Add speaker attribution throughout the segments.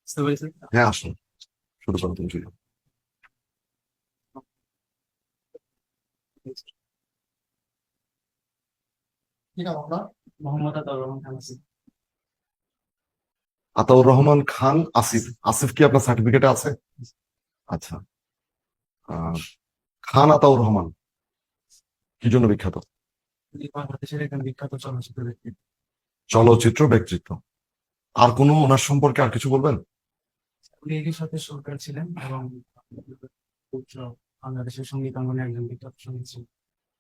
Speaker 1: বুঝতে পেরেছি।
Speaker 2: হ্যাঁ, আসুন, শুরু করো তুমি শুরু।
Speaker 1: কি নাম আপনার? মোহাম্মদ আতাউর রহমান খান আছি।
Speaker 2: আতাউর রহমান খান আসিফ। আসিফ কি আপনার সার্টিফিকেটে আছে? আচ্ছা। আহ, খান আতাউর রহমান কি জন্য বিখ্যাত?
Speaker 1: উনি বাংলাদেশের একজন বিখ্যাত চলচ্চিত্র ব্যক্তি।
Speaker 2: চলচ্চিত্র ব্যক্তিত্ব। আর কোনো ওনার সম্পর্কে আর কিছু বলবেন?
Speaker 1: উনি একই সাথে সুরকার ছিলেন এবং উচ্চ বাংলাদেশের সঙ্গীতাঙ্গনে একজন বিখ্যাত সঙ্গীত ছিলেন।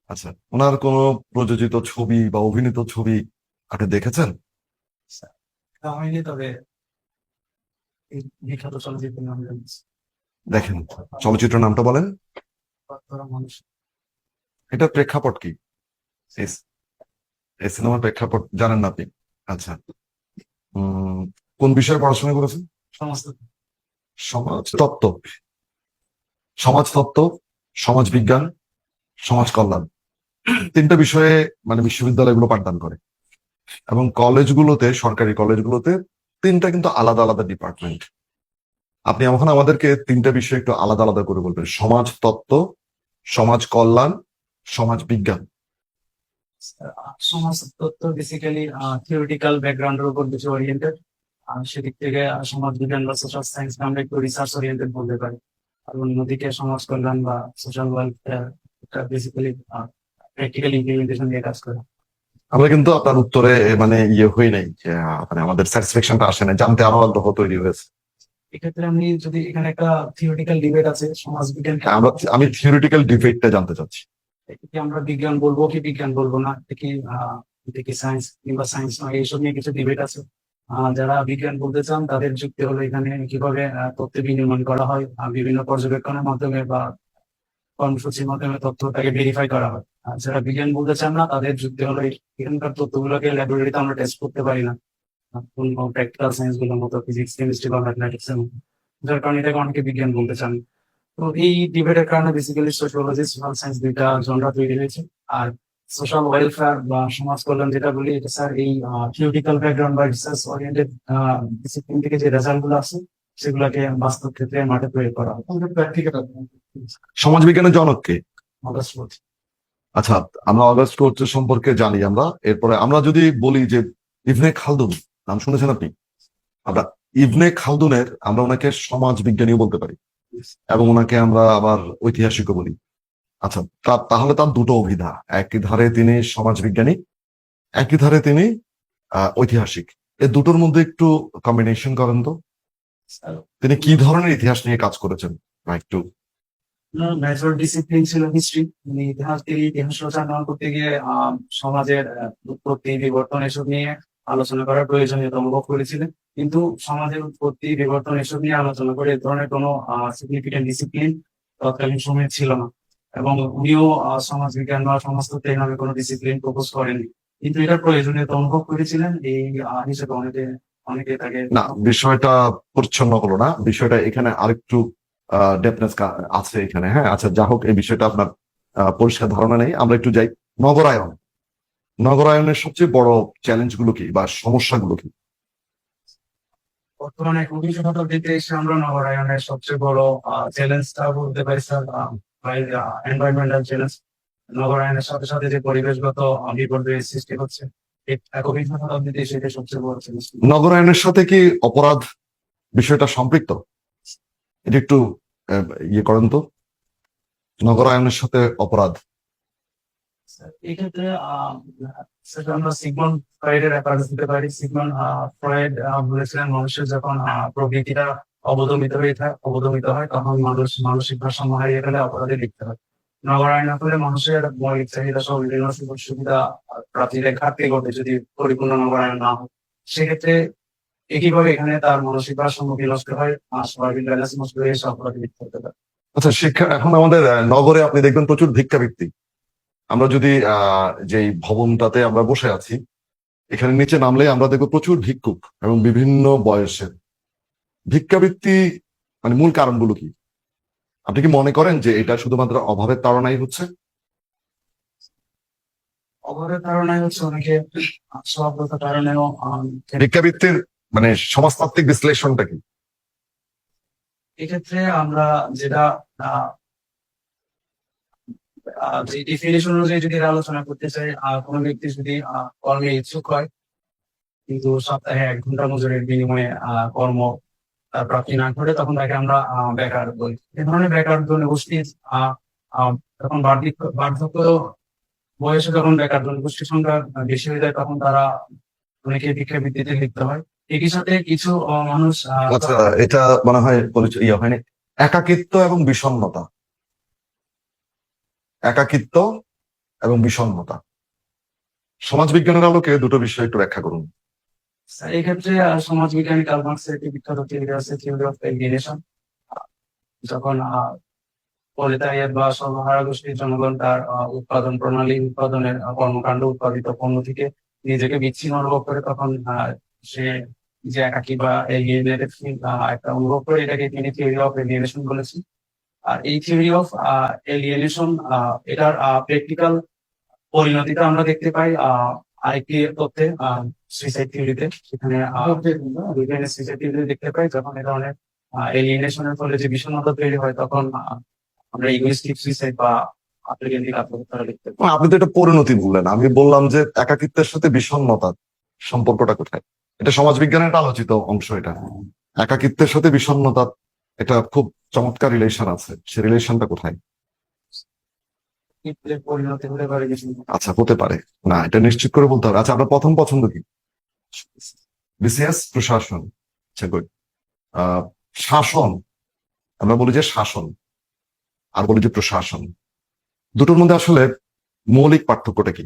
Speaker 2: আচ্ছা, ওনার কোনো প্রযোজিত ছবি বা অভিনীত ছবি আপনি দেখেছেন?
Speaker 1: তা হয়নি, তবে এই বিখ্যাত চলচ্চিত্রের নাম জানিয়েছি।
Speaker 2: দেখেন, চলচ্চিত্র নামটা বলেন।
Speaker 1: তারা মানুষ।
Speaker 2: এটা প্রেক্ষাপট কি? এই এই সিনেমার প্রেক্ষাপট জানেন না আপনি? আচ্ছা। উম কোন বিষয়ে পড়াশোনা করেছেন?
Speaker 1: সমস্ত
Speaker 2: সমাজ তত্ত্ব, সমাজতত্ত্ব, সমাজ বিজ্ঞান, সমাজ কল্যাণ, তিনটা বিষয়ে মানে বিশ্ববিদ্যালয়গুলো পাঠদান করে। এবং কলেজগুলোতে, সরকারি কলেজগুলোতে তিনটা কিন্তু আলাদা আলাদা ডিপার্টমেন্ট। আপনি এখন আমাদেরকে তিনটা বিষয় একটু আলাদা আলাদা করে বলবেন: সমাজ তত্ত্ব, সমাজ কল্যাণ, সমাজ বিজ্ঞান।
Speaker 1: সমাজতত্ত্ব বেসিক্যালি থিওরিটিক্যাল ব্যাকগ্রাউন্ডের উপর বেশি ওরিয়েন্টেড। সেদিক থেকে সমাজ বিজ্ঞান বা সোশ্যাল সায়েন্স আমরা একটু রিসার্চ ওরিয়েন্টেড বলতে পারি। আর অন্যদিকে সমাজ কল্যাণ বা সোশ্যাল ওয়েলফেয়ার, এটা বেসিক্যালি প্র্যাকটিক্যাল ইমপ্লিমেন্টেশন নিয়ে কাজ করে।
Speaker 2: আমরা কিন্তু আপনার উত্তরে মানে ইয়ে হই নাই যে মানে আমাদের স্যাটিসফ্যাকশনটা আসে না, জানতে আরো আগ্রহ তৈরি হয়েছে।
Speaker 1: এক্ষেত্রে আমি যদি এখানে একটা থিওরিটিক্যাল ডিবেট আছে সমাজ বিজ্ঞান,
Speaker 2: আমি থিওরিটিক্যাল ডিবেটটা জানতে চাচ্ছি।
Speaker 1: কি আমরা বিজ্ঞান বলবো কি বিজ্ঞান বলবো না, এটা কি সায়েন্স কিংবা সায়েন্স নয়, এইসব নিয়ে কিছু ডিবেট আছে। যারা বিজ্ঞান বলতে চান তাদের যুক্তি হলো এখানে কিভাবে তথ্য বিনিময় করা হয় বিভিন্ন পর্যবেক্ষণের মাধ্যমে বা কর্মসূচির মাধ্যমে তথ্যটাকে ভেরিফাই করা হয়। আর যারা বিজ্ঞান বলতে চান না তাদের যুক্তি হলো এখানকার তথ্যগুলোকে ল্যাবরেটরিতে আমরা টেস্ট করতে পারি না, প্র্যাকটিক্যাল সায়েন্স গুলোর মতো ফিজিক্স কেমিস্ট্রি বা ম্যাথমেটিক্স এর মতো। যার কারণে এটাকে অনেকে বিজ্ঞান বলতে চান। তো এই ডিবেটের কারণে বেসিক্যালি সোশিওলজি সোশ্যাল সায়েন্স দুইটা জনরা তৈরি হয়েছে। আর সোশ্যাল ওয়েলফেয়ার বা সমাজ কল্যাণ যেটা বলি, এটা স্যার এই থিওরিটিক্যাল ব্যাকগ্রাউন্ড বা রিসার্চ ওরিয়েন্টেড ডিসিপ্লিন থেকে যে রেজাল্ট গুলো আছে সেগুলোকে বাস্তব ক্ষেত্রে মাঠে প্রয়োগ করা হয়। প্র্যাকটিক্যাল
Speaker 2: সমাজ বিজ্ঞানের জনক কে?
Speaker 1: অগাস্ট বলছি।
Speaker 2: আচ্ছা, আমরা অগাস্ট কোর্ট সম্পর্কে জানি আমরা। এরপরে আমরা যদি বলি যে ইবনে খালদুন, নাম শুনেছেন আপনি? আমরা ইবনে খালদুনের আমরা ওনাকে সমাজ বিজ্ঞানীও বলতে পারি এবং ওনাকে আমরা আবার ঐতিহাসিকও বলি। আচ্ছা, তাহলে তার দুটো অভিধা, একই ধারে তিনি সমাজ বিজ্ঞানী, একই ধারে তিনি ঐতিহাসিক। এই দুটোর মধ্যে একটু কম্বিনেশন করেন তো। তিনি কি ধরনের ইতিহাস নিয়ে কাজ করেছেন বা একটু।
Speaker 1: মেজর ডিসিপ্লিন ছিল হিস্ট্রি। মানে ইতিহাস রচনা করতে গিয়ে সমাজের উৎপত্তি বিবর্তন এসব নিয়ে আলোচনা করার প্রয়োজনীয়তা অনুভব করেছিলেন। কিন্তু সমাজের উৎপত্তি বিবর্তন এসব নিয়ে আলোচনা করে এ ধরনের কোনো সিগনিফিকেন্ট ডিসিপ্লিন তৎকালীন সময়ে ছিল না। এবং উনিও সমাজ বিজ্ঞান বা সমাজতত্ত্ব এই নামে কোনো ডিসিপ্লিন প্রপোজ করেননি। কিন্তু এটার প্রয়োজনীয়তা অনুভব করেছিলেন এই হিসেবে অনেকে অনেকে তাকে
Speaker 2: না, বিষয়টা পরিচ্ছন্ন হলো না, বিষয়টা এখানে আরেকটু ডেপনেস আছে এখানে। হ্যাঁ, আচ্ছা, যা হোক, এই বিষয়টা আপনার পরিষ্কার ধারণা নেই। আমরা একটু যাই নগরায়ন। নগরায়নের সবচেয়ে বড় চ্যালেঞ্জ গুলো কি বা সমস্যাগুলো কি?
Speaker 1: বর্তমানে 19 শতাব্দীতে এসে আমরা নগরায়নের সবচেয়ে বড় চ্যালেঞ্জটা বলতে পারি স্যার এনভায়রনমেন্টাল চ্যালেঞ্জ। নগরায়নের সাথে সাথে যে পরিবেশগত বিপর্যয়ের সৃষ্টি হচ্ছে, 21 শতাব্দীতে সেটা সবচেয়ে বড় চ্যালেঞ্জ।
Speaker 2: নগরায়নের সাথে কি অপরাধ বিষয়টা সম্পৃক্ত? এটা একটু ইয়ে করেন তো, নগরায়নের সাথে অপরাধ।
Speaker 1: এই ক্ষেত্রে সেটা আমরা সিগমন্ড ফ্রয়েডের রেফারেন্স দিতে পারি। সিগমন্ড ফ্রয়েড বলেছিলেন মানুষের যখন প্রকৃতিটা অবদমিত হয় তখন মানুষ মানসিক ভারসাম্য হারিয়ে ফেলে অপরাধে লিপ্ত হয়। নগরায়নের ফলে মানুষের মৌলিক চাহিদা সহ বিভিন্ন সুযোগ সুবিধা প্রাচীরের ঘাটতি ঘটে যদি পরিপূর্ণ নগরায়ন না হয়। সেক্ষেত্রে একইভাবে এখানে তার মানসিক ভারসাম্য বিনষ্ট হয়, স্বাভাবিক ব্যালেন্স নষ্ট হয়ে সে অপরাধে লিপ্ত হতে পারে।
Speaker 2: আচ্ছা, শিক্ষা এখন আমাদের নগরে আপনি দেখবেন প্রচুর ভিক্ষাবৃত্তি। আমরা যদি যেই ভবনটাতে আমরা বসে আছি, এখানে নিচে নামলে আমরা দেখবো প্রচুর ভিক্ষুক এবং বিভিন্ন বয়সের। ভিক্ষাবৃত্তি মানে মূল কারণগুলো কি? আপনি কি মনে করেন যে এটা শুধুমাত্র অভাবের তাড়নাই হচ্ছে?
Speaker 1: অভাবের কারণে হচ্ছে অনেকে স্বভাবগত কারণেও
Speaker 2: ভিক্ষাবৃত্তির মানে সমাজতাত্ত্বিক বিশ্লেষণটা কি?
Speaker 1: এক্ষেত্রে আমরা যেটা আহ, যে ডিফিনিশন অনুযায়ী যদি আলোচনা করতে চাই, কোনো ব্যক্তি যদি কর্মে ইচ্ছুক হয় কিন্তু সপ্তাহে 1 ঘন্টা মজুরির বিনিময়ে কর্ম তার প্রাপ্তি না ঘটে, তখন তাকে আমরা বেকার বলি। এ ধরনের বেকার জনগোষ্ঠীর আহ, আহ, যখন বার্ধক্য বয়সে যখন বেকার জনগোষ্ঠীর সংখ্যা বেশি হয়ে যায়, তখন তারা অনেকে ভিক্ষাবৃত্তিতে লিপ্ত হয়। একই সাথে কিছু মানুষ
Speaker 2: আচ্ছা, এটা মনে হয় পরিচয় হয়নি। একাকিত্ব এবং বিষণ্ণতা, একাকিত্ব এবং বিষণ্ণতা, সমাজবিজ্ঞানের আলোকে দুটো বিষয় একটু ব্যাখ্যা করুন।
Speaker 1: এই ক্ষেত্রে সমাজবিজ্ঞানী কার্ল মার্কসের একটি বিখ্যাত থিওরি আছে, থিওরি অফ এলিয়েনেশন। যখন প্রলেতারিয়েট বা সর্বহারা গোষ্ঠীর জনগণ তার উৎপাদন প্রণালী, উৎপাদনের কর্মকাণ্ড, উৎপাদিত পণ্য থেকে নিজেকে বিচ্ছিন্ন অনুভব করে, তখন সে যে একাকী বা এলিয়েনেটেড ফিল একটা অনুভব করে, এটাকে তিনি থিওরি অফ এলিয়েনেশন বলেছেন। আর এই থিওরি অফ এলিয়েনেশন এটার প্র্যাকটিক্যাল পরিণতিটা আমরা দেখতে পাই আরেকটি তথ্যে, সুইসাইড থিওরিতে। সেখানে সুইসাইড থিওরিতে দেখতে পাই যখন এই ধরনের এলিয়েনেশনের ফলে যে বিষণ্ণতা তৈরি হয়, তখন আমরা ইগোইস্টিক সুইসাইড বা আত্মকেন্দ্রিক আত্মহত্যা দেখতে পাই।
Speaker 2: আপনি তো এটা পরিণতি বললেন, আমি বললাম যে একাকিত্বের সাথে বিষণ্ণতার সম্পর্কটা কোথায়। এটা সমাজবিজ্ঞানের একটা আলোচিত অংশ। এটা একাকিত্বের সাথে বিষণ্ণতা, এটা খুব চমৎকার রিলেশন আছে, সে রিলেশনটা কোথায়?
Speaker 1: পরিণতি হতে পারে বিষণ্ণতা।
Speaker 2: আচ্ছা, হতে পারে না, এটা নিশ্চিত করে বলতে হবে। আচ্ছা, আপনার প্রথম পছন্দ কি? বিসিএস প্রশাসন। আচ্ছা, গুড। শাসন, আমরা বলি যে শাসন আর বলি যে প্রশাসন, দুটোর মধ্যে আসলে মৌলিক পার্থক্যটা কি?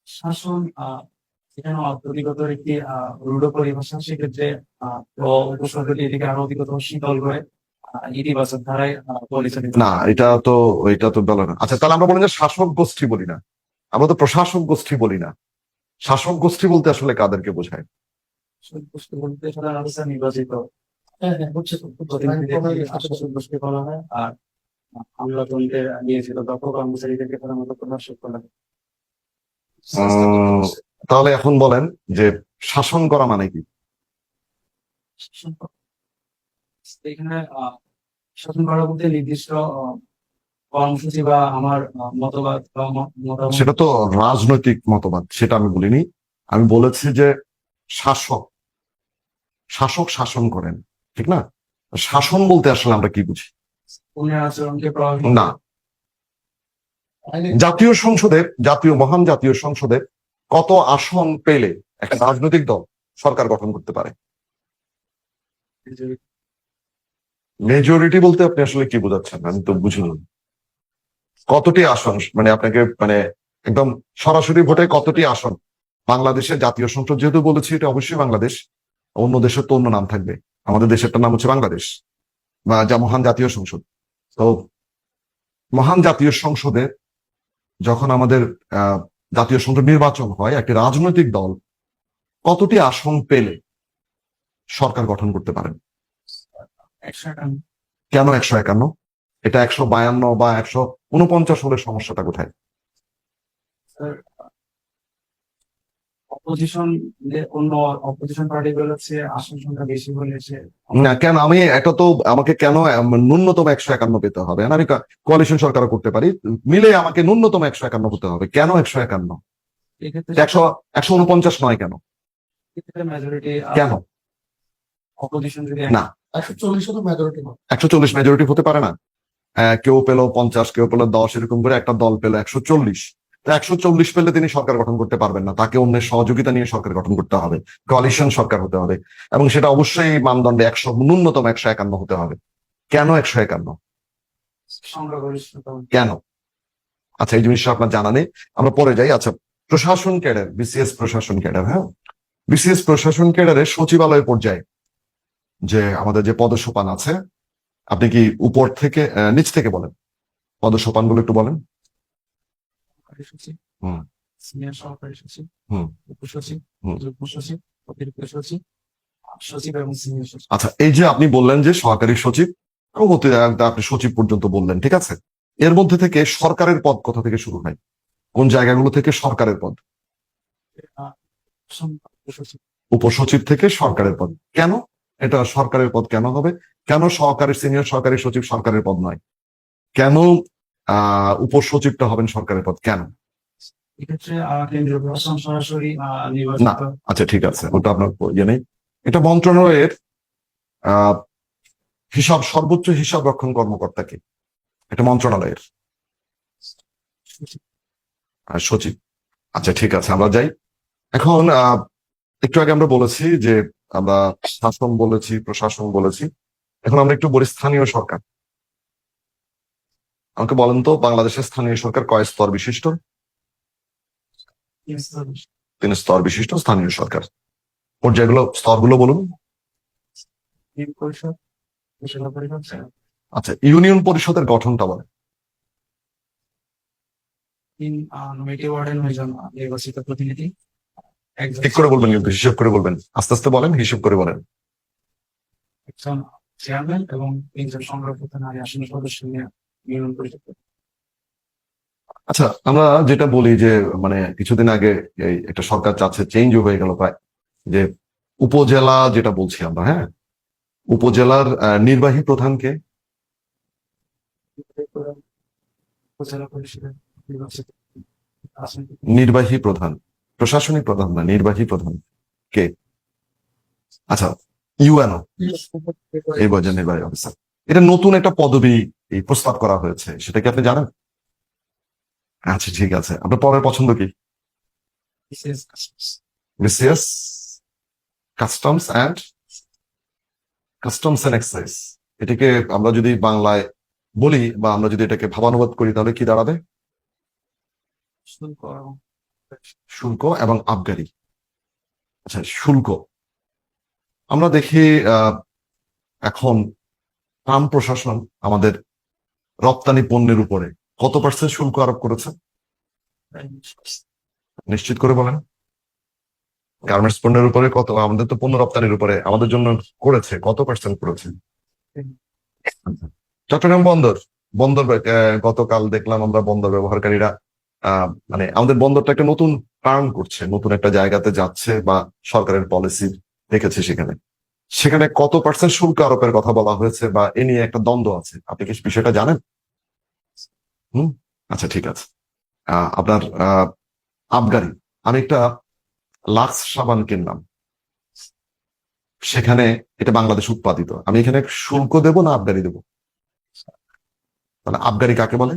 Speaker 1: শাসন এখানে অর্থগত একটি রূঢ় পরিভাষা। সেক্ষেত্রে উপসর্গটি এদিকে আরো অধিকতর শীতল করে ইতিবাচক ধারায় পরিচালিত।
Speaker 2: না, এটা তো বলে না। আচ্ছা, তাহলে আমরা বলি যে শাসক গোষ্ঠী বলি না, আমরা তো প্রশাসক গোষ্ঠী বলি না। শাসক গোষ্ঠী বলতে আসলে কাদেরকে বোঝায়?
Speaker 1: গোষ্ঠী বলতে সাধারণত নির্বাচিত প্রতিনিধিদের শাসক গোষ্ঠী বলা হয়। আর আমলাতন্ত্রের নিয়োজিত দক্ষ কর্মচারীদেরকে সাধারণত প্রশাসক বলা হয়।
Speaker 2: আহ, তাহলে এখন বলেন যে শাসন করা মানে কি?
Speaker 1: এখানে শাসন করা বলতে নির্দিষ্ট কর্মসূচি বা আমার মতবাদ বা মতামত।
Speaker 2: সেটা তো রাজনৈতিক মতবাদ, সেটা আমি বলিনি। আমি বলেছি যে শাসক, শাসক শাসন করেন, ঠিক না? শাসন বলতে আসলে আমরা কি বুঝি?
Speaker 1: অন্যের আচরণকে প্রভাবিত
Speaker 2: না, মহান জাতীয় সংসদে কত আসন পেলে একটা রাজনৈতিক দল সরকার গঠন করতে পারে? মেজরিটি বলতে আপনি আসলে কি বোঝাচ্ছেন, আমি তো বুঝিনি। কতটি আসন, মানে আপনাকে মানে একদম সরাসরি ভোটে কতটি আসন? বাংলাদেশের জাতীয় সংসদ যেহেতু বলেছি, এটা অবশ্যই বাংলাদেশ, অন্য দেশের তো অন্য নাম থাকবে, আমাদের দেশেরটার নাম হচ্ছে বাংলাদেশ বা যা মহান জাতীয় সংসদ। তো মহান জাতীয় সংসদে যখন আমাদের জাতীয় সংসদ নির্বাচন হয়, একটি রাজনৈতিক দল কতটি আসন পেলে সরকার গঠন করতে পারেন?
Speaker 1: 151।
Speaker 2: কেন 151? এটা 152 বা 149 হলে সমস্যাটা কোথায়?
Speaker 1: অপোজিশন, অন্য অপোজিশন পার্টি গুলো হচ্ছে আসন সংখ্যা বেশি হলে সে।
Speaker 2: না, কেন আমি এটা তো আমাকে কেন ন্যূনতম 151 পেতে হবে? আমি কোয়ালিশন সরকারও করতে পারি, মিলে আমাকে ন্যূনতম 151 হতে হবে। কেন 151?
Speaker 1: এক্ষেত্রে
Speaker 2: 149 নয় কেন?
Speaker 1: মেজরিটি
Speaker 2: কেন
Speaker 1: অপোজিশন যদি
Speaker 2: না?
Speaker 3: 140 তো মেজরিটি না।
Speaker 2: 140 মেজরিটি হতে পারে না। কেউ পেলো 50, কেউ পেলো 10, এরকম করে একটা দল পেলো 140। তো 140 পেলে তিনি সরকার গঠন করতে পারবেন না, তাকে অন্যের সহযোগিতা নিয়ে সরকার গঠন করতে হবে, কোয়ালিশন সরকার হতে হবে, এবং সেটা অবশ্যই মানদণ্ডে ন্যূনতম 151 হতে হবে। কেন 151?
Speaker 1: সংখ্যাগরিষ্ঠতা।
Speaker 2: কেন? আচ্ছা, এই জিনিসটা আপনার জানা নেই, আমরা পরে যাই। আচ্ছা, প্রশাসন ক্যাডার, বিসিএস প্রশাসন ক্যাডার, হ্যাঁ, বিসিএস প্রশাসন ক্যাডারের সচিবালয় পর্যায়ে যে আমাদের যে পদসোপান আছে, আপনি কি উপর থেকে নিচ থেকে বলেন পদসোপান গুলো একটু বলেন।
Speaker 1: সহকারী সচিব,
Speaker 2: হুম।
Speaker 1: সিনিয়র সহকারী সচিব,
Speaker 2: হুম।
Speaker 1: উপসচিব,
Speaker 2: হুম।
Speaker 1: যুগ্ম সচিব, অতিরিক্ত সচিব, সচিব এবং সিনিয়র সচিব।
Speaker 2: আচ্ছা, এই যে আপনি বললেন যে সহকারী সচিব, আপনি সচিব পর্যন্ত বললেন, ঠিক আছে। এর মধ্যে থেকে সরকারের পদ কোথা থেকে শুরু হয়? কোন জায়গাগুলো থেকে সরকারের পদ?
Speaker 1: উপসচিব।
Speaker 2: উপসচিব থেকে সরকারের পদ। কেন? এটা সরকারের পদ কেন হবে? কেন সহকারী সিনিয়র সরকারি সচিব সরকারের পদ নয়? কেন উপসচিবটা হবেন সরকারের পদ? কেন?
Speaker 1: এক্ষেত্রে কেন্দ্রীয় প্রশাসন সরাসরি
Speaker 2: না,
Speaker 1: নির্বাচিত।
Speaker 2: আচ্ছা ঠিক আছে, ওটা আপনার ইয়ে নেই। এটা মন্ত্রণালয়ের আহ সর্বোচ্চ হিসাব রক্ষণ কর্মকর্তাকে, এটা মন্ত্রণালয়ের সচিব। আচ্ছা ঠিক আছে, আমরা যাই এখন। একটু আগে আমরা বলেছি যে আমরা শাসন বলেছি, প্রশাসন বলেছি, এখন আমরা একটু বলি স্থানীয় সরকার। আমাকে বলেন তো, বাংলাদেশের স্থানীয় সরকার কয় স্তর বিশিষ্ট? 3 স্তর বিশিষ্ট স্থানীয় সরকার। পর্যায়গুলো, স্তরগুলো বলুন।
Speaker 1: পরিষদ, উপজেলা পরিষদ,
Speaker 2: আচ্ছা, ইউনিয়ন পরিষদের গঠনটা বলেন।
Speaker 1: 9টি ওয়ার্ডের 9 জন নির্বাচিত প্রতিনিধি,
Speaker 2: ঠিক করে বলবেন কিন্তু হিসেব করে বলবেন, আস্তে আস্তে বলেন, হিসেব করে বলেন।
Speaker 1: একজন চেয়ারম্যান এবং 3 জন সংরক্ষিত নারী আসন সদস্য নিয়ে ইউনিয়ন পরিষদ।
Speaker 2: আচ্ছা, আমরা যেটা বলি যে মানে কিছুদিন আগে এই একটা সরকার চাচ্ছে, চেঞ্জ হয়ে গেল প্রায়, যে উপজেলা যেটা বলছি আমরা, হ্যাঁ, উপজেলার নির্বাহী প্রধানকে?
Speaker 1: উপজেলা পরিষদের নির্বাচিত আসন
Speaker 2: নির্বাহী প্রধান, প্রশাসনিক প্রধান না, নির্বাহী প্রধান কে? আচ্ছা, ইউএনও, এই বছর নির্বাহী অফিসার। এটা নতুন একটা পদবি এই প্রস্তাব করা হয়েছে, সেটা কি আপনি জানেন? আচ্ছা ঠিক আছে, আপনার পরের পছন্দ কি?
Speaker 1: বিশেষ customs.
Speaker 2: BCS, customs and excise. এটাকে আমরা যদি বাংলায় বলি বা আমরা যদি এটাকে ভাবানুবাদ করি তাহলে কি দাঁড়াবে?
Speaker 1: শুল্ক এবং
Speaker 2: শুল্ক এবং আবগারি। আচ্ছা, শুল্ক। আমরা দেখি এখন ট্রাম্প প্রশাসন আমাদের রপ্তানি পণ্যের উপরে কত পার্সেন্ট শুল্ক আরোপ করেছে? নিশ্চিত করে বলেন। গার্মেন্টস পণ্যের উপরে কত? আমাদের তো পণ্য রপ্তানির উপরে আমাদের জন্য করেছে, কত পার্সেন্ট করেছে? চট্টগ্রাম বন্দর, গতকাল দেখলাম আমরা বন্দর ব্যবহারকারীরা মানে আমাদের বন্দরটা একটা নতুন টার্ন করছে, নতুন একটা জায়গাতে যাচ্ছে বা সরকারের পলিসি দেখেছে, সেখানে কত পার্সেন্ট শুল্ক আরোপের কথা বলা হয়েছে বা এ নিয়ে একটা দ্বন্দ্ব আছে। আপনি কি বিষয়টা জানেন? আচ্ছা ঠিক আছে। আপনার আবগারি, আমি একটা লাক্স সাবান কিনলাম, সেখানে এটা বাংলাদেশ উৎপাদিত, আমি এখানে শুল্ক দেব না আবগারি দেব? তাহলে আবগারি কাকে বলে?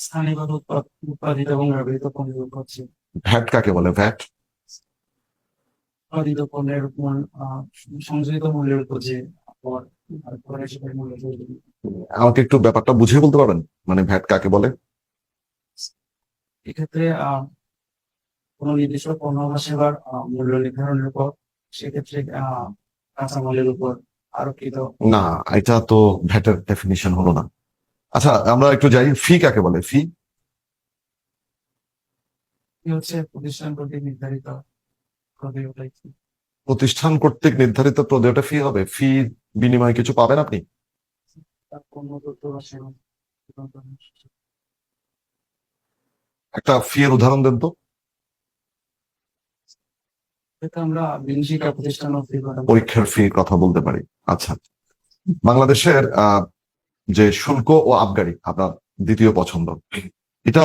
Speaker 1: স্থানীয়ভাবে উৎপাদিত এবং ব্যবহৃত পণ্যের উপর যে
Speaker 2: ভ্যাট কাকে বলে? ভ্যাট।
Speaker 1: উৎপাদিত পণ্যের উপর সংযোজিত মূল্যের উপর যে কর, করের সেটার মূল্য তৈরি।
Speaker 2: আমাকে একটু ব্যাপারটা বুঝিয়ে বলতে পারবেন, মানে ভ্যাট কাকে বলে?
Speaker 1: এক্ষেত্রে কোনো নির্দিষ্ট পণ্য বা সেবার মূল্য নির্ধারণের উপর, সেক্ষেত্রে কাঁচামালের উপর আরোপিত।
Speaker 2: না, এটা তো ভ্যাটের ডেফিনিশন হলো না। আচ্ছা, আমরা একটু যাই, ফি কাকে বলে? ফি
Speaker 1: হচ্ছে প্রতিষ্ঠান কর্তৃক নির্ধারিত প্রদেয় fee।
Speaker 2: প্রতিষ্ঠান কর্তৃক নির্ধারিত প্রদেয়টা ফি হবে। ফি বিনিময়ে কিছু পাবেন আপনি?
Speaker 1: তার পণ্য তথ্য বা সেবা
Speaker 2: একটা ফি এর উদাহরণ দেন তো।
Speaker 1: এটা আমরা বিনিয়োগকারী প্রতিষ্ঠান ও fee প্রদান করি।
Speaker 2: পরীক্ষার ফি কথা বলতে পারি। আচ্ছা, বাংলাদেশের যে শুল্ক ও আবগারি আপনার দ্বিতীয় পছন্দ, এটা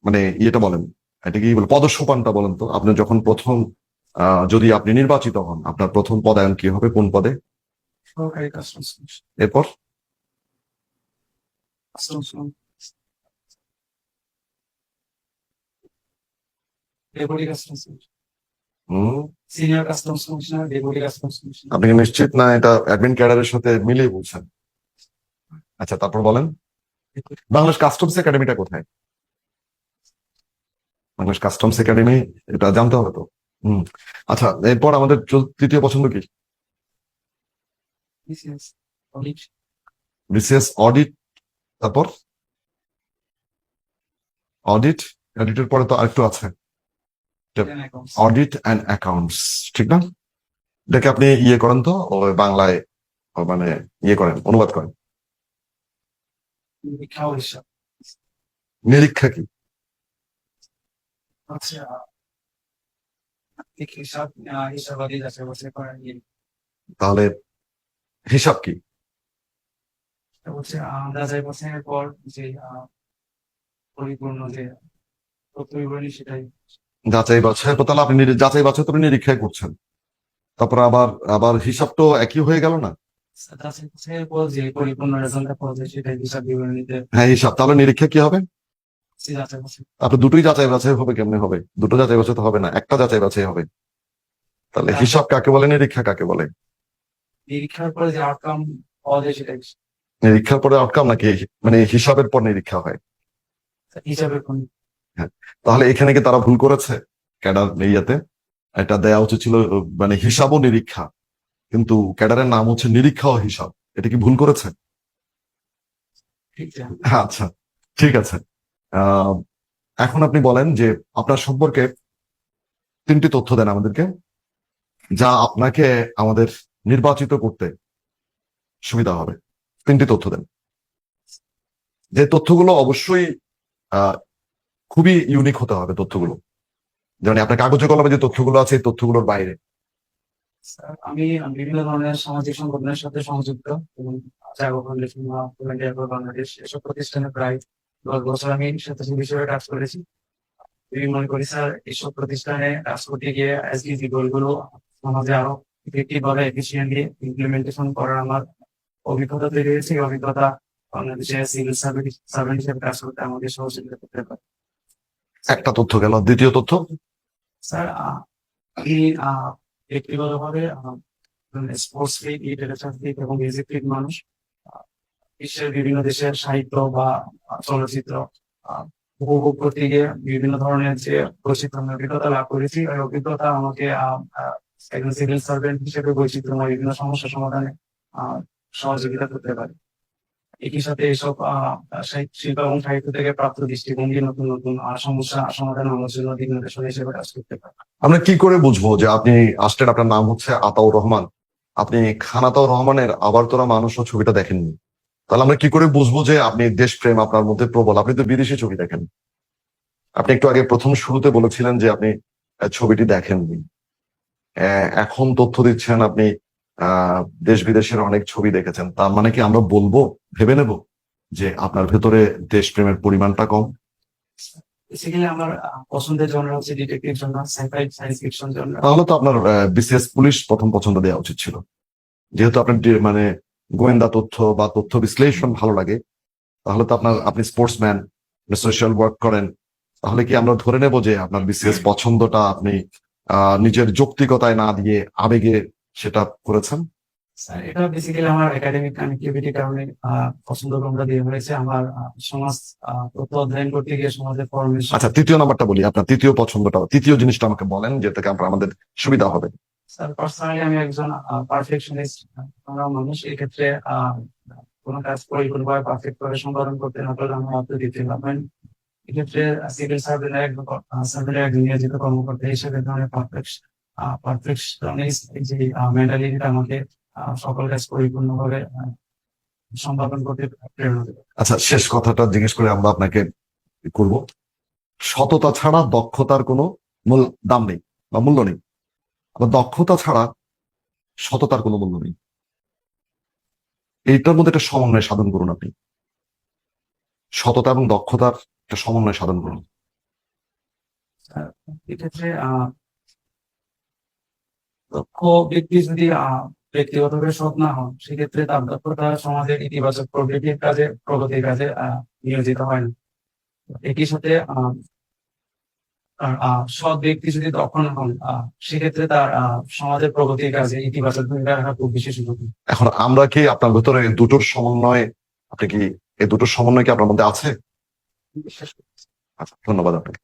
Speaker 2: মানে ইয়েটা বলেন, এটা কি বলে, পদসোপানটা বলেন তো। আপনি যখন প্রথম যদি আপনি নির্বাচিত হন, আপনার প্রথম পদায়ন কি হবে, কোন পদে?
Speaker 1: সহকারী কাস্টমস কমিশন,
Speaker 2: এরপর
Speaker 1: কাস্টমস ডেপুটি কাস্টমস কমিশন,
Speaker 2: হম
Speaker 1: senior customs commissioner, deputy customs commissioner.
Speaker 2: আপনি কি নিশ্চিত না এটা অ্যাডমিন ক্যাডারের সাথে মিলিয়ে বলছেন? আচ্ছা, তারপর বলেন, বাংলাদেশ কাস্টমস একাডেমিটা কোথায়? বাংলাদেশ কাস্টমস একাডেমি, এটা জানতে হবে তো। আচ্ছা, এরপর আমাদের তৃতীয় পছন্দ কি?
Speaker 1: BCS audit,
Speaker 2: BCS audit. তারপর অডিট, অডিটের পরে তো আরেকটু আছে, অডিট অ্যান্ড অ্যাকাউন্টস, ঠিক না? এটাকে আপনি ইয়ে করেন তো, ওই বাংলায় মানে ইয়ে করেন, অনুবাদ করেন।
Speaker 1: নিরীক্ষা ও হিসাব
Speaker 2: নিরীক্ষা কি?
Speaker 1: হচ্ছে হিসাব হিসাবাদি যাচাই বাছাই করা নিয়ে
Speaker 2: তাহলে হিসাব কি?
Speaker 1: এটা হচ্ছে যাচাই বাছাইয়ের পর যে পরিপূর্ণ যে তথ্য বিবরণী সেটাই।
Speaker 2: যাচাই বাছাই, তো তাহলে আপনি যাচাই বাছাই তো আপনি নিরীক্ষায় করছেন, তারপর আবার আবার হিসাব তো একই হয়ে গেল না?
Speaker 1: যাচাই বাছাইয়ের পর যে পরিপূর্ণ রেজাল্টটা পাওয়া যায় সেটাই হিসাব বিবরণীতে
Speaker 2: হ্যাঁ হিসাব, তাহলে নিরীক্ষা কি হবে?
Speaker 1: যাচাই বাছাই।
Speaker 2: আপনি দুটোই যাচাই বাছাই হবে, কেমনে হবে? দুটো যাচাই বাছাই তো হবে না, একটা যাচাই বাছাই হবে। তাহলে হিসাব কাকে বলে, নিরীক্ষা কাকে বলে?
Speaker 1: নিরীক্ষার পরে যে আউটকাম পাওয়া যায় সেটাই
Speaker 2: নিরীক্ষার পরে আউটকাম নাকি মানে হিসাবের পর নিরীক্ষা হয়?
Speaker 1: হিসাবের কোন।
Speaker 2: হ্যাঁ, তাহলে এখানে কি তারা ভুল করেছে? ক্যাডার ইয়াতে এটা দেওয়া উচিত ছিল মানে হিসাব ও নিরীক্ষা, কিন্তু ক্যাডারের নাম হচ্ছে নিরীক্ষা ও হিসাব। এটা কি ভুল করেছে?
Speaker 1: ঠিক আছে।
Speaker 2: আচ্ছা, ঠিক আছে। আহ এখন আপনি বলেন যে আপনার সম্পর্কে 3টি তথ্য দেন আমাদেরকে, যা আপনাকে আমাদের নির্বাচিত করতে সুবিধা হবে। 3টি তথ্য দেন, যে তথ্যগুলো অবশ্যই আহ খুবই ইউনিক হতে হবে তথ্যগুলো, যেমন আপনার কাগজে কলমে যে তথ্যগুলো আছে এই তথ্যগুলোর বাইরে।
Speaker 1: স্যার, আমি বিভিন্ন ধরনের সামাজিক সংগঠনের সাথে সংযুক্ত এবং জাগো ফাউন্ডেশন বা ভলান্টিয়ার ফর বাংলাদেশ এসব প্রতিষ্ঠানে প্রায় 10 বছর আমি স্বেচ্ছাসেবী হিসেবে কাজ করেছি। আমি মনে করি স্যার এইসব প্রতিষ্ঠানে কাজ করতে গিয়ে এসডিজি গোলগুলো সমাজে আরো ইফেক্টিভ ভাবে এফিসিয়েন্টলি ইমপ্লিমেন্টেশন করার আমার অভিজ্ঞতা তৈরি হয়েছে। এই অভিজ্ঞতা বাংলাদেশে সিভিল সার্ভেন্ট হিসেবে কাজ করতে আমাকে সহযোগিতা করতে পারে।
Speaker 2: একটা তথ্য গেল, দ্বিতীয় তথ্য?
Speaker 1: স্যার, আমি ব্যক্তিগতভাবে স্পোর্টস ফিট, লিটারেচার ফিট এবং মিউজিক ফিট মানুষ। আহ, বিশ্বের বিভিন্ন দেশের সাহিত্য বা চলচ্চিত্র আহ, উপভোগ করতে গিয়ে বিভিন্ন ধরনের যে বৈচিত্র্যময় অভিজ্ঞতা লাভ করেছি, ওই অভিজ্ঞতা আমাকে একজন সিভিল সার্ভেন্ট হিসেবে বৈচিত্র্যময় বিভিন্ন সমস্যা সমাধানে আহ, সহযোগিতা করতে পারে। একই সাথে এসব শিল্প এবং সাহিত্য থেকে প্রাপ্ত দৃষ্টিভঙ্গি নতুন নতুন সমস্যা সমাধান আমার জন্য দিক নির্দেশনা হিসেবে কাজ করতে পারে।
Speaker 2: আমরা কি করে বুঝবো যে আপনি আসলেন, আপনার নাম হচ্ছে আতাউর রহমান, আপনি খান আতাউর রহমানের আবার তোরা মানুষ ও ছবিটা দেখেননি? তাহলে আমরা কি করে বুঝবো যে আপনি দেশপ্রেম আপনার মধ্যে প্রবল? আপনি তো বিদেশি ছবি দেখেন। আপনি একটু আগে প্রথম শুরুতে বলেছিলেন যে আপনি ছবিটি দেখেননি। এখন তথ্য দিচ্ছেন আপনি দেশ বিদেশের অনেক ছবি দেখেছেন। তার মানে কি আমরা বলবো, ভেবে নেব যে আপনার ভেতরে দেশপ্রেমের পরিমাণটা কম?
Speaker 1: বেসিক্যালি আমার পছন্দের জনরা হচ্ছে detective genre, sci-fi, science fiction genre.
Speaker 2: তাহলে তো আপনার বিসিএস পুলিশ প্রথম পছন্দ দেওয়া উচিত ছিল, যেহেতু আপনার মানে গোয়েন্দা তথ্য বা তথ্য বিশ্লেষণ ভালো লাগে। তাহলে তো আপনি স্পোর্টসম্যান, সোশ্যাল ওয়ার্ক করেন, তাহলে কি আমরা ধরে নেব যে আপনার বিসিএস পছন্দটা আপনি নিজের যৌক্তিকতায় না দিয়ে আবেগে সেটা করেছেন?
Speaker 1: স্যার, এটা বেসিক্যালি আমার একাডেমিক কানেক্টিভিটির কারণে পছন্দ ক্রমটা দিয়ে হয়েছে। আমার সমাজ তথ্য অধ্যয়ন করতে গিয়ে সমাজের ফরমেশন।
Speaker 2: আচ্ছা, তৃতীয় নাম্বারটা বলি, আপনার তৃতীয় পছন্দটা, তৃতীয় জিনিসটা আমাকে বলেন, যেটাকে আমাদের সুবিধা হবে।
Speaker 1: স্যার, পার্সোনালি আমি একজন পারফেকশনিস্ট মানুষ। এক্ষেত্রে কোনো কাজ পরিপূর্ণভাবে পারফেক্ট করে সম্পাদন করতে না পারলে আমার আপত্তি দিতে পারবেন। এক্ষেত্রে সিভিল সার্ভেন্টের একজন নিয়োজিত কর্মকর্তা হিসেবে ধরনের পারফেকশনিস্ট যে মেন্টালিটিটা আমাকে সকল কাজ পরিপূর্ণভাবে সম্পাদন করতে প্রেরণা দেবে।
Speaker 2: আচ্ছা, শেষ কথাটা জিজ্ঞেস করে আমরা আপনাকে করব। সততা ছাড়া দক্ষতার কোনো দাম নেই বা মূল্য নেই, আবার দক্ষতা ছাড়া সততার কোনো মূল্য নেই। এইটার মধ্যে একটা সমন্বয় সাধন করুন আপনি, সততা এবং দক্ষতার একটা সমন্বয় সাধন করুন।
Speaker 1: এক্ষেত্রে দক্ষ ব্যক্তি যদি ব্যক্তিগতভাবে সৎ না হন, সেক্ষেত্রে তার দক্ষতা সমাজের ইতিবাচক প্রগতির কাজে নিয়োজিত হয় না। একই সাথে সৎ ব্যক্তি যদি দক্ষ না হন, সেক্ষেত্রে তার সমাজের প্রগতির কাজে ইতিবাচক ভূমিকা রাখার খুব বেশি সুযোগ নেই।
Speaker 2: এখন আমরা কি আপনার ভেতরে দুটোর সমন্বয়, আপনি কি এই দুটোর সমন্বয় কি আপনার মধ্যে আছে?
Speaker 1: বিশ্বাস করি।
Speaker 2: আচ্ছা, ধন্যবাদ আপনাকে।